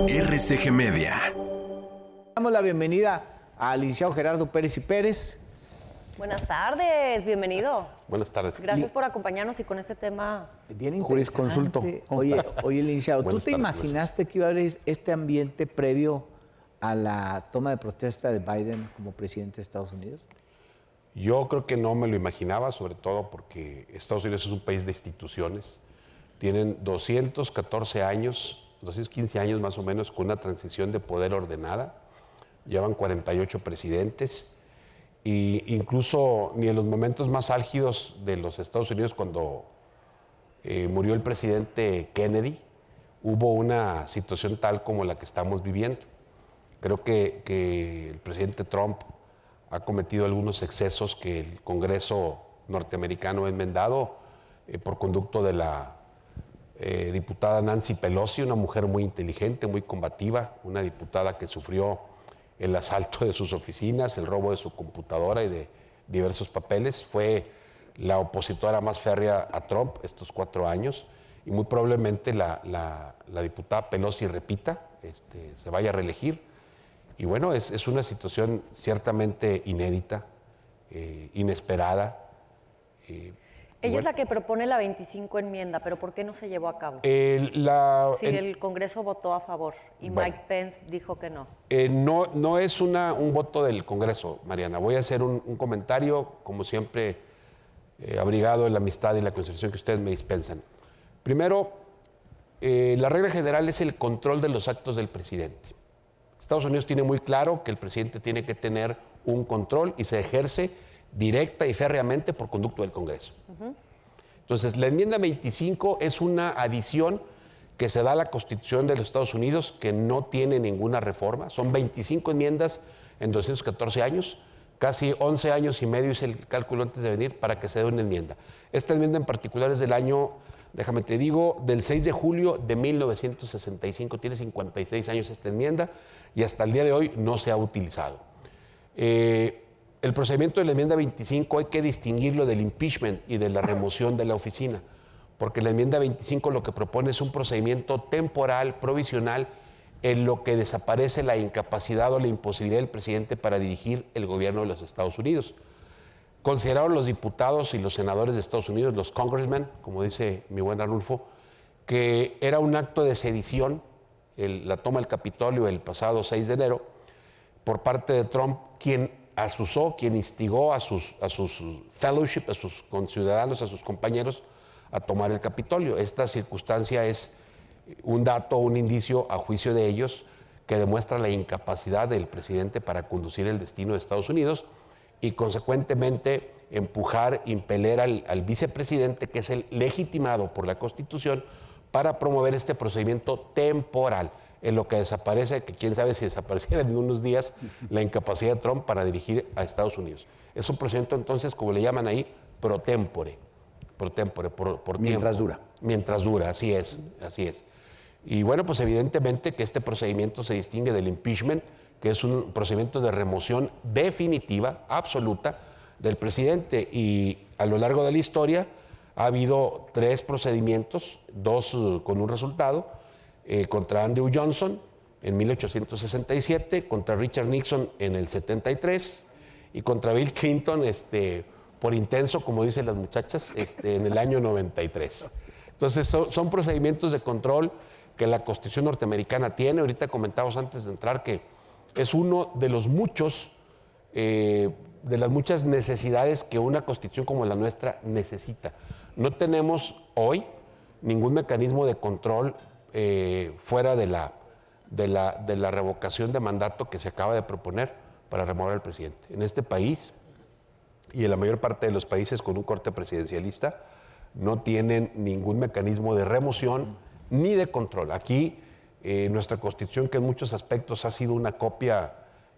RCG Media. Damos la bienvenida al licenciado Gerardo Pérez y Pérez. Buenas tardes, bienvenido. Buenas tardes. Gracias por acompañarnos y con este tema. Bien Jurisconsulto. interesante. Oye, licenciado, ¿tú Buenas te tardes, imaginaste que iba a haber este ambiente previo a la toma de protesta de Biden como presidente de Estados Unidos? Yo creo que no me lo imaginaba, sobre todo porque Estados Unidos es un país de instituciones. Tienen 214 años, 215 años más o menos, con una transición de poder ordenada. Llevan 48 presidentes. E incluso ni en los momentos más álgidos de los Estados Unidos, cuando murió el presidente Kennedy, hubo una situación tal como la que estamos viviendo. Creo que el presidente Trump ha cometido algunos excesos que el Congreso norteamericano ha enmendado por conducto de la diputada Nancy Pelosi, una mujer muy inteligente, muy combativa, una diputada que sufrió el asalto de sus oficinas, el robo de su computadora y de diversos papeles. Fue la opositora más férrea a Trump estos 4 años y muy probablemente la diputada Pelosi repita, se vaya a reelegir. Y bueno, es una situación ciertamente inédita, inesperada. Ella es la que propone la 25 enmienda, pero ¿por qué no se llevó a cabo? Si el Congreso votó a favor y Mike Pence dijo que no. No es un voto del Congreso, Mariana. Voy a hacer un comentario, como siempre, abrigado en la amistad y la consideración que ustedes me dispensan. Primero, la regla general es el control de los actos del presidente. Estados Unidos tiene muy claro que el presidente tiene que tener un control y se ejerce directa y férreamente por conducto del Congreso. Entonces, la enmienda 25 es una adición que se da a la Constitución de los Estados Unidos que no tiene ninguna reforma. Son 25 enmiendas en 214 años, casi 11 años y medio es el cálculo antes de venir para que se dé una enmienda. Esta enmienda en particular es del año, déjame te digo, del 6 de julio de 1965, tiene 56 años esta enmienda y hasta el día de hoy no se ha utilizado. El procedimiento de la enmienda 25 hay que distinguirlo del impeachment y de la remoción de la oficina, porque la enmienda 25 lo que propone es un procedimiento temporal, provisional, en lo que desaparece la incapacidad o la imposibilidad del presidente para dirigir el gobierno de los Estados Unidos. Consideraron los diputados y los senadores de Estados Unidos, los congressmen, como dice mi buen Arnulfo, que era un acto de sedición, la toma del Capitolio el pasado 6 de enero, por parte de Trump, quien asusó, quien instigó a sus fellowship, a sus conciudadanos, a sus compañeros, a tomar el Capitolio. Esta circunstancia es un dato, un indicio a juicio de ellos que demuestra la incapacidad del presidente para conducir el destino de Estados Unidos y consecuentemente empujar, impeler al vicepresidente, que es el legitimado por la Constitución, para promover este procedimiento temporal, en lo que desaparece, que quién sabe si desapareciera en unos días, la incapacidad de Trump para dirigir a Estados Unidos. Es un procedimiento entonces, como le llaman ahí, pro tempore, por Mientras tiempo. dura. Mientras dura, así es. Y bueno, pues evidentemente que este procedimiento se distingue del impeachment, que es un procedimiento de remoción definitiva, absoluta, del presidente. Y a lo largo de la historia ha habido 3 procedimientos, 2 con un resultado, contra Andrew Johnson en 1867, contra Richard Nixon en el 73 y contra Bill Clinton por intenso, como dicen las muchachas, en el año 93. Entonces son procedimientos de control que la Constitución norteamericana tiene. Ahorita comentamos antes de entrar que es uno de los muchos, de las muchas necesidades que una Constitución como la nuestra necesita. No tenemos hoy ningún mecanismo de control fuera de la revocación de mandato que se acaba de proponer para remover al presidente. En este país y en la mayor parte de los países con un corte presidencialista no tienen ningún mecanismo de remoción ni de control. Aquí nuestra Constitución, que en muchos aspectos ha sido una copia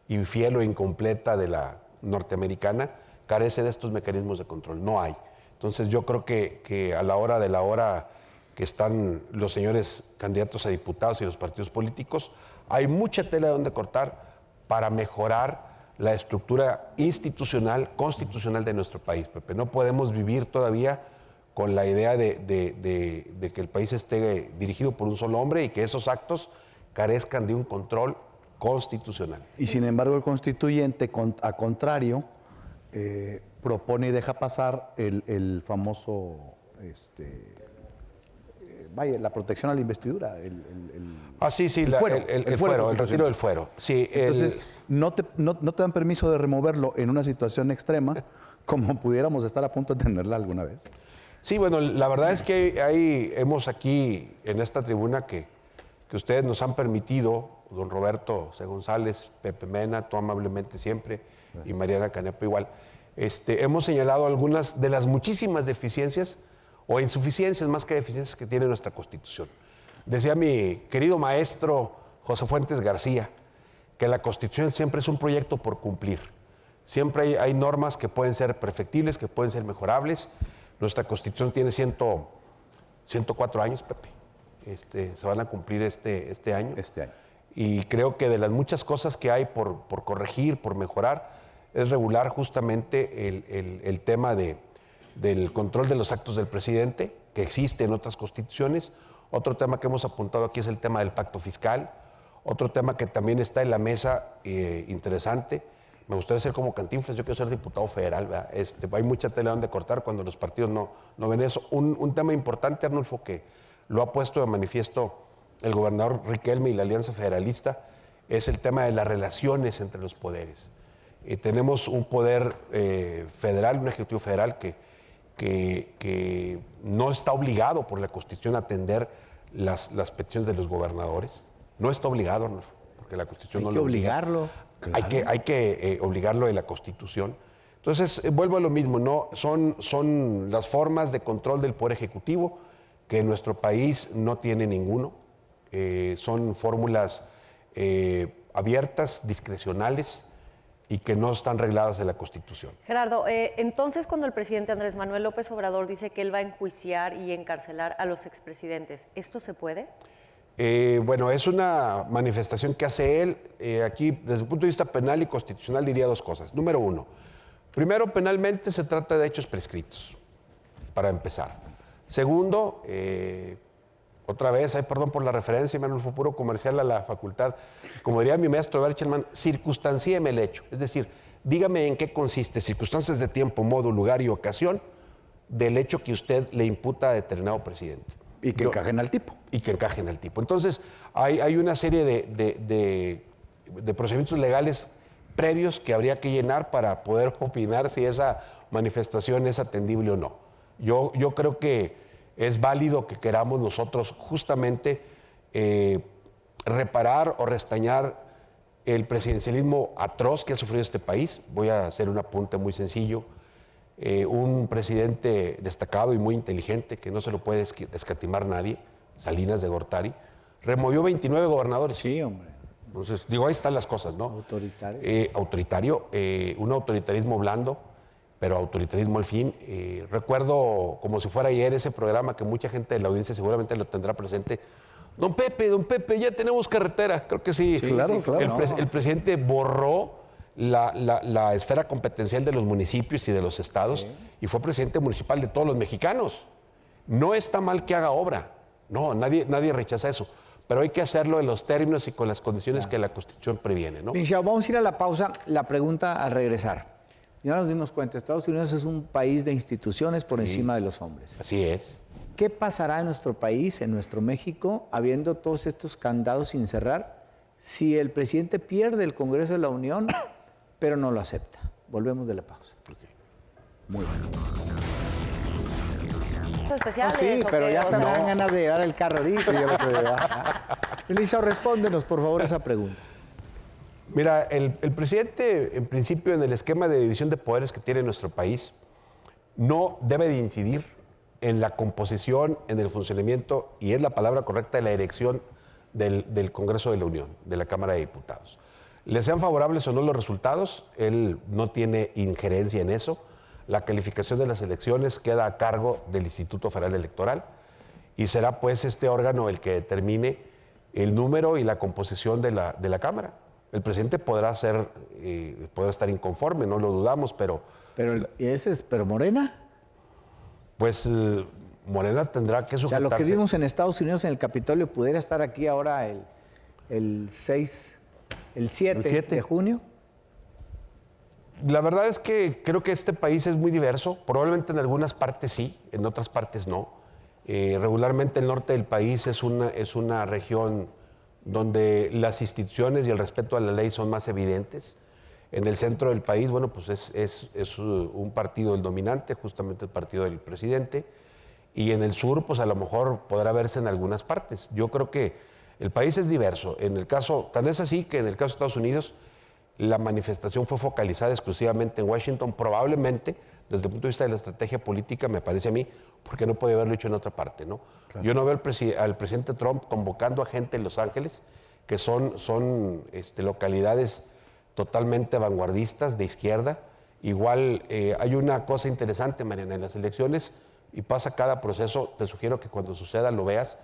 infiel o incompleta de la norteamericana, carece de estos mecanismos de control. No hay. Entonces yo creo que a la hora de la hora que están los señores candidatos a diputados y los partidos políticos, hay mucha tela de donde cortar para mejorar la estructura institucional, constitucional de nuestro país, Pepe. No podemos vivir todavía con la idea de que el país esté dirigido por un solo hombre y que esos actos carezcan de un control constitucional. Y sin embargo el constituyente, a contrario, propone y deja pasar el famoso, la protección a la investidura. El fuero, el retiro del fuero. Sí, entonces, no te dan permiso de removerlo en una situación extrema, como pudiéramos estar a punto de tenerla alguna vez. Sí, bueno, la verdad es que hemos aquí en esta tribuna que ustedes nos han permitido, don Roberto C. González, Pepe Mena, tú amablemente siempre, y Mariana Canepa igual, hemos señalado algunas de las muchísimas deficiencias o insuficiencias, más que deficiencias, que tiene nuestra Constitución. Decía mi querido maestro José Fuentes García que la Constitución siempre es un proyecto por cumplir. Siempre hay normas que pueden ser perfectibles, que pueden ser mejorables. Nuestra Constitución tiene 104 años, Pepe. Se van a cumplir este año. Y creo que de las muchas cosas que hay por corregir, por mejorar, es regular justamente el tema del control de los actos del presidente, que existe en otras constituciones. Otro tema que hemos apuntado aquí es el tema del pacto fiscal. Otro tema que también está en la mesa, interesante. Me gustaría ser como Cantinflas, yo quiero ser diputado federal, ¿verdad? Hay mucha tela donde cortar cuando los partidos no ven eso. Un tema importante, Arnulfo, que lo ha puesto de manifiesto el gobernador Riquelme y la Alianza Federalista, es el tema de las relaciones entre los poderes. Tenemos un poder federal, un ejecutivo federal que no está obligado por la Constitución a atender las peticiones de los gobernadores. No está obligado, Arnulfo, porque la Constitución no lo obliga. Obligarlo. Claro. Hay que obligarlo de la Constitución. Entonces, vuelvo a lo mismo, ¿no? Son las formas de control del Poder Ejecutivo, que en nuestro país no tiene ninguno. Son fórmulas abiertas, discrecionales, y que no están regladas en la Constitución. Gerardo, entonces cuando el presidente Andrés Manuel López Obrador dice que él va a enjuiciar y encarcelar a los expresidentes, ¿esto se puede? Bueno, es una manifestación que hace él. Aquí, desde el punto de vista penal y constitucional, diría dos cosas. Número uno, primero, penalmente se trata de hechos prescritos, para empezar. Segundo, otra vez, perdón por la referencia, Manuel, fue puro comercial a la facultad. Como diría mi maestro Berchelman, circunstancíeme el hecho. Es decir, dígame en qué consiste, circunstancias de tiempo, modo, lugar y ocasión, del hecho que usted le imputa a determinado presidente. Y que encajen al tipo. Y que encajen al tipo. Entonces, hay una serie de procedimientos legales previos que habría que llenar para poder opinar si esa manifestación es atendible o no. Yo creo que es válido que queramos nosotros justamente reparar o restañar el presidencialismo atroz que ha sufrido este país. Voy a hacer un apunte muy sencillo. Un presidente destacado y muy inteligente, que no se lo puede escatimar nadie, Salinas de Gortari, removió 29 gobernadores. Sí, hombre. Entonces, digo, ahí están las cosas, ¿no? Autoritario. Un autoritarismo blando, pero autoritarismo al fin. Recuerdo como si fuera ayer ese programa que mucha gente de la audiencia seguramente lo tendrá presente. Don Pepe, ya tenemos carretera. Creo que sí. Sí, claro. El presidente borró la esfera competencial de los municipios y de los estados, y fue presidente municipal de todos los mexicanos. No está mal que haga obra, no, nadie rechaza eso, pero hay que hacerlo en los términos y con las condiciones que la Constitución previene, ¿no? Licenciado, vamos a ir a la pausa. La pregunta al regresar. Ya nos dimos cuenta, Estados Unidos es un país de instituciones por encima de los hombres. Así es. ¿Qué pasará en nuestro país, en nuestro México, habiendo todos estos candados sin cerrar, si el presidente pierde el Congreso de la Unión, pero no lo acepta? Volvemos de la pausa. Okay. Muy bueno. ¿Especiales? Sí, pero ya hasta me dan ganas de llevar el carro ahorita. Elisa, respóndenos, por favor, esa pregunta. Mira, el presidente, en principio, en el esquema de división de poderes que tiene nuestro país, no debe de incidir en la composición, en el funcionamiento, y es la palabra correcta, de la elección del Congreso de la Unión, de la Cámara de Diputados. Le sean favorables o no los resultados, él no tiene injerencia en eso. La calificación de las elecciones queda a cargo del Instituto Federal Electoral y será pues este órgano el que determine el número y la composición de la Cámara. El presidente podrá estar inconforme, no lo dudamos, pero ¿Pero Morena? Pues Morena tendrá que sujetarse. O sea, lo que vimos en Estados Unidos en el Capitolio, ¿pudiera estar aquí ahora el 7 de junio? La verdad es que creo que este país es muy diverso. Probablemente en algunas partes sí, en otras partes no. Regularmente el norte del país es una región donde las instituciones y el respeto a la ley son más evidentes. En el centro del país, bueno, pues es un partido el dominante, justamente el partido del presidente. Y en el sur, pues a lo mejor podrá verse en algunas partes. Yo creo que el país es diverso. En el caso, tan es así que en el caso de Estados Unidos, la manifestación fue focalizada exclusivamente en Washington, probablemente desde el punto de vista de la estrategia política, me parece a mí, porque no puede haberlo hecho en otra parte, ¿no? Claro. Yo no veo al presidente Trump convocando a gente en Los Ángeles, que son localidades totalmente vanguardistas, de izquierda. Igual hay una cosa interesante, Mariana, en las elecciones, y pasa cada proceso, te sugiero que cuando suceda lo veas,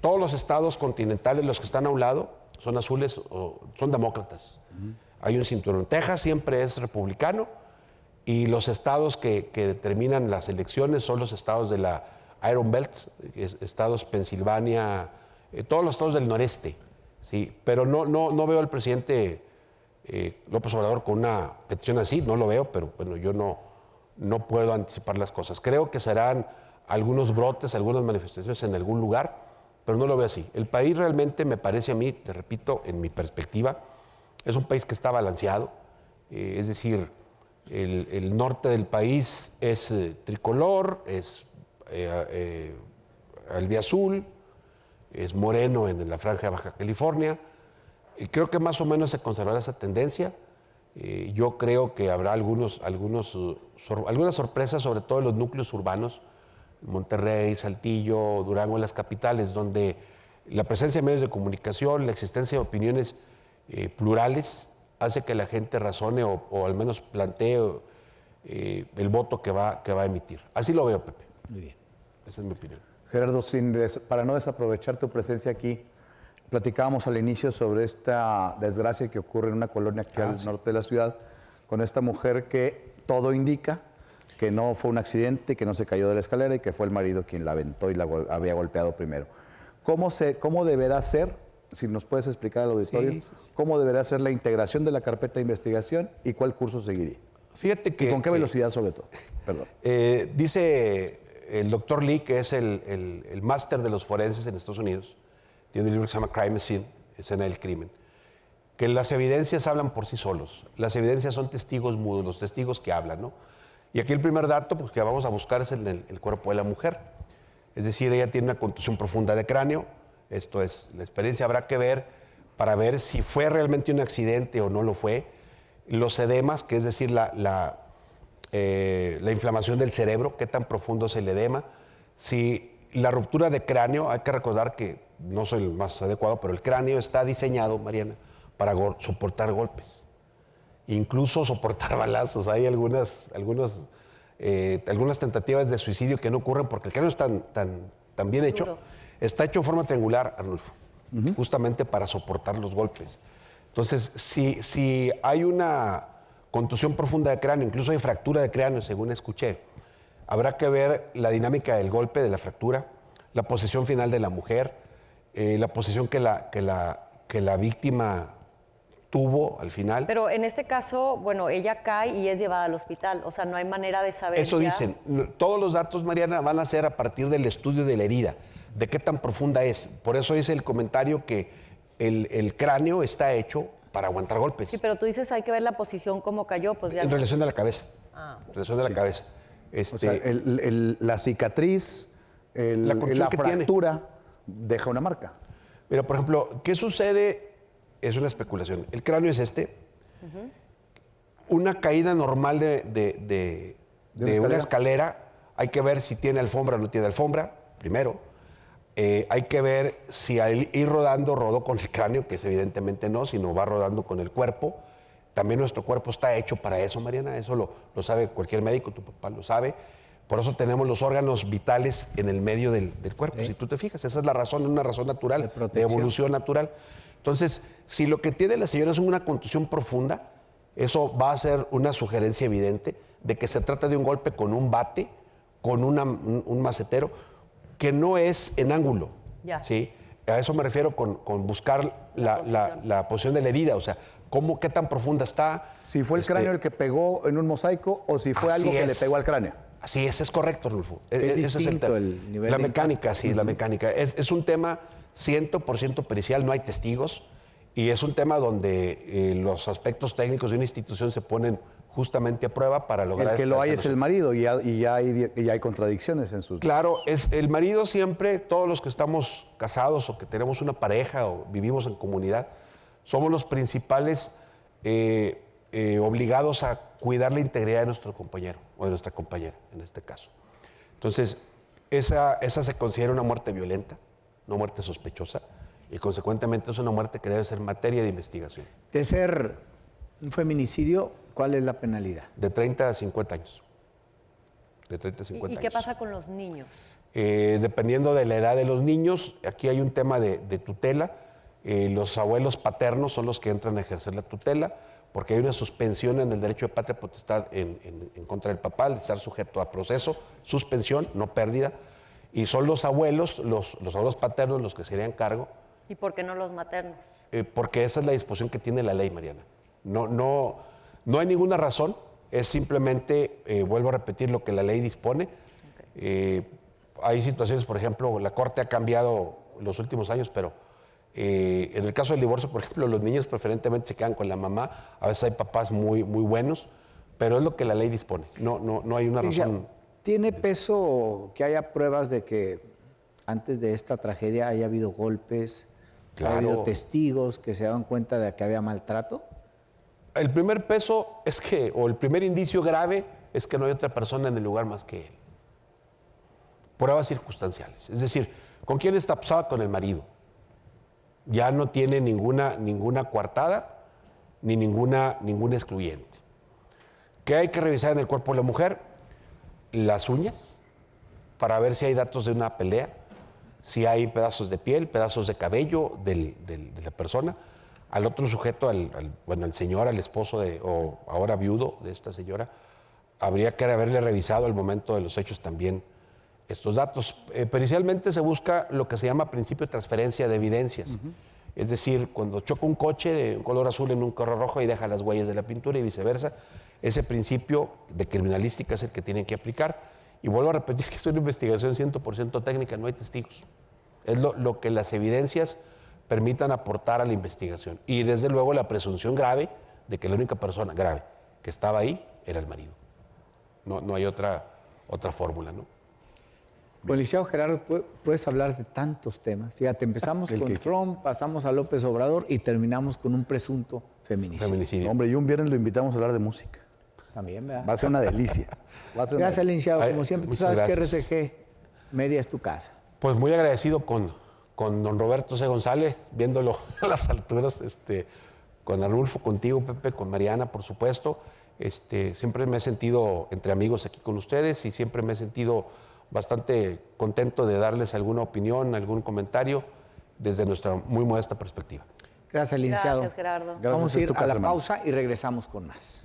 todos los estados continentales, los que están a un lado, son azules o son demócratas. Hay un cinturón. Texas siempre es republicano y los estados que determinan las elecciones son los estados de la Iron Belt, estados Pensilvania, todos los estados del noreste. Sí, pero no veo al presidente López Obrador con una petición así, no lo veo, pero bueno, yo no puedo anticipar las cosas. Creo que serán algunos brotes, algunas manifestaciones en algún lugar, pero no lo veo así. El país realmente me parece a mí, te repito, en mi perspectiva, es un país que está balanceado, es decir, el norte del país es tricolor, es albiazul, es moreno en la franja de Baja California, y creo que más o menos se conservará esa tendencia. Yo creo que habrá algunas sorpresas, sobre todo en los núcleos urbanos, Monterrey, Saltillo, Durango, en las capitales, donde la presencia de medios de comunicación, la existencia de opiniones plurales, hace que la gente razone o al menos plantee el voto que va a emitir. Así lo veo, Pepe. Muy bien. Esa es mi opinión. Gerardo, para no desaprovechar tu presencia aquí, platicábamos al inicio sobre esta desgracia que ocurre en una colonia aquí al norte de la ciudad, con esta mujer que todo indica que no fue un accidente, que no se cayó de la escalera y que fue el marido quien la aventó y la había golpeado primero. ¿Cómo deberá ser, si nos puedes explicar al auditorio, cómo deberá ser la integración de la carpeta de investigación y cuál curso seguiría? Fíjate que... ¿Y con qué velocidad sobre todo? Perdón. Dice el doctor Lee, que es el máster de los forenses en Estados Unidos, tiene un libro que se llama Crime Scene, escena del crimen, que las evidencias hablan por sí solos. Las evidencias son testigos mudos, los testigos que hablan, ¿no? Y aquí el primer dato pues, que vamos a buscar es el cuerpo de la mujer. Es decir, ella tiene una contusión profunda de cráneo. Esto es, la experiencia habrá que ver para ver si fue realmente un accidente o no lo fue. Los edemas, que es decir, la inflamación del cerebro, qué tan profundo es el edema. Si la ruptura de cráneo, hay que recordar que no soy el más adecuado, pero el cráneo está diseñado, Mariana, para soportar golpes. Incluso soportar balazos. Hay algunas tentativas de suicidio que no ocurren porque el cráneo es tan bien hecho. Está hecho en forma triangular, Arnulfo, justamente para soportar los golpes. Entonces, si hay una contusión profunda de cráneo, incluso hay fractura de cráneo, según escuché, habrá que ver la dinámica del golpe, de la fractura, la posición final de la mujer, la posición que la víctima tuvo al final. Pero en este caso, bueno, ella cae y es llevada al hospital. O sea, no hay manera de saber. Eso ya dicen. Todos los datos, Mariana, van a ser a partir del estudio de la herida, de qué tan profunda es. Por eso dice el comentario que el cráneo está hecho para aguantar golpes. Sí, pero tú dices hay que ver la posición cómo cayó, pues ya. En relación a la cabeza. En relación a la cabeza. O sea, la cicatriz, la fractura deja una marca. Mira, por ejemplo, ¿qué sucede? Es una especulación. El cráneo es una caída normal de una escalera, hay que ver si tiene alfombra o no tiene alfombra, primero. Hay que ver si al ir rodó con el cráneo, que es evidentemente no, sino va rodando con el cuerpo. También nuestro cuerpo está hecho para eso, Mariana, eso lo sabe cualquier médico, tu papá lo sabe. Por eso tenemos los órganos vitales en el medio del cuerpo. Si tú te fijas, esa es la razón, una razón natural, de evolución natural. Entonces, si lo que tiene la señora es una contusión profunda, eso va a ser una sugerencia evidente de que se trata de un golpe con un bate, con un macetero, que no es en ángulo. Ya. ¿Sí? A eso me refiero con buscar la posición de la herida, o sea, qué tan profunda está. Si fue el cráneo el que pegó en un mosaico o si fue algo que le pegó al cráneo. Así es correcto, Rulfo. Es distinto el nivel la de mecánica, sí, la mecánica. Es un tema 100% pericial, no hay testigos, y es un tema donde los aspectos técnicos de una institución se ponen justamente a prueba para lograr... El que lo hay es el marido y ya hay contradicciones en sus... Claro, es el marido siempre, todos los que estamos casados o que tenemos una pareja o vivimos en comunidad, somos los principales obligados a cuidar la integridad de nuestro compañero o de nuestra compañera, en este caso. Entonces, esa se considera una muerte violenta, no muerte sospechosa, y consecuentemente es una muerte que debe ser materia de investigación. De ser un feminicidio, ¿cuál es la penalidad? De 30 a 50 años. De 30 a 50 años. ¿Y qué pasa con los niños? Dependiendo de la edad de los niños, aquí hay un tema de tutela. Los abuelos paternos son los que entran a ejercer la tutela, porque hay una suspensión en el derecho de patria potestad en contra del papá, al estar sujeto a proceso, suspensión, no pérdida, y son los abuelos paternos los que se harían cargo. ¿Y por qué no los maternos? Porque esa es la disposición que tiene la ley, Mariana. No hay ninguna razón, es simplemente, vuelvo a repetir, lo que la ley dispone. Okay. Hay situaciones, por ejemplo, la Corte ha cambiado los últimos años, pero en el caso del divorcio, por ejemplo, los niños preferentemente se quedan con la mamá. A veces hay papás muy buenos, pero es lo que la ley dispone. No hay una razón. ¿Tiene peso que haya pruebas de que antes de esta tragedia haya habido golpes, claro, haya habido testigos que se daban cuenta de que había maltrato? El primer peso es que, o el primer indicio grave, es que no hay otra persona en el lugar más que él. Pruebas circunstanciales. Es decir, ¿con quién está pasada? Con el marido. Ya no tiene ninguna coartada ni ninguna excluyente. ¿Qué hay que revisar en el cuerpo de la mujer? Las uñas, para ver si hay datos de una pelea, si hay pedazos de piel, pedazos de cabello de la persona. Al otro sujeto, al señor, al esposo o ahora viudo de esta señora, habría que haberle revisado al momento de los hechos también estos datos. Pericialmente se busca lo que se llama principio de transferencia de evidencias. Es decir, cuando choca un coche de un color azul en un color rojo y deja las huellas de la pintura y viceversa, ese principio de criminalística es el que tienen que aplicar. Y vuelvo a repetir que es una investigación 100% técnica, no hay testigos. Es lo que las evidencias permitan aportar a la investigación. Y desde luego la presunción grave de que la única persona grave que estaba ahí era el marido. No hay otra fórmula, ¿no? Bueno, licenciado Gerardo, puedes hablar de tantos temas. Fíjate, empezamos con Trump, pasamos a López Obrador y terminamos con un presunto feminicidio. Hombre, y un viernes lo invitamos a hablar de música. También, ¿verdad? Va a ser una delicia. Gracias, licenciado. Como siempre, tú sabes que RCG Media es tu casa. Pues muy agradecido con don Roberto C. González, viéndolo a las alturas, con Arnulfo, contigo, Pepe, con Mariana, por supuesto. Siempre me he sentido entre amigos aquí con ustedes y siempre me he sentido bastante contento de darles alguna opinión, algún comentario desde nuestra muy modesta perspectiva. Gracias, licenciado. Gracias, Gerardo. Vamos a ir a la pausa y regresamos con más.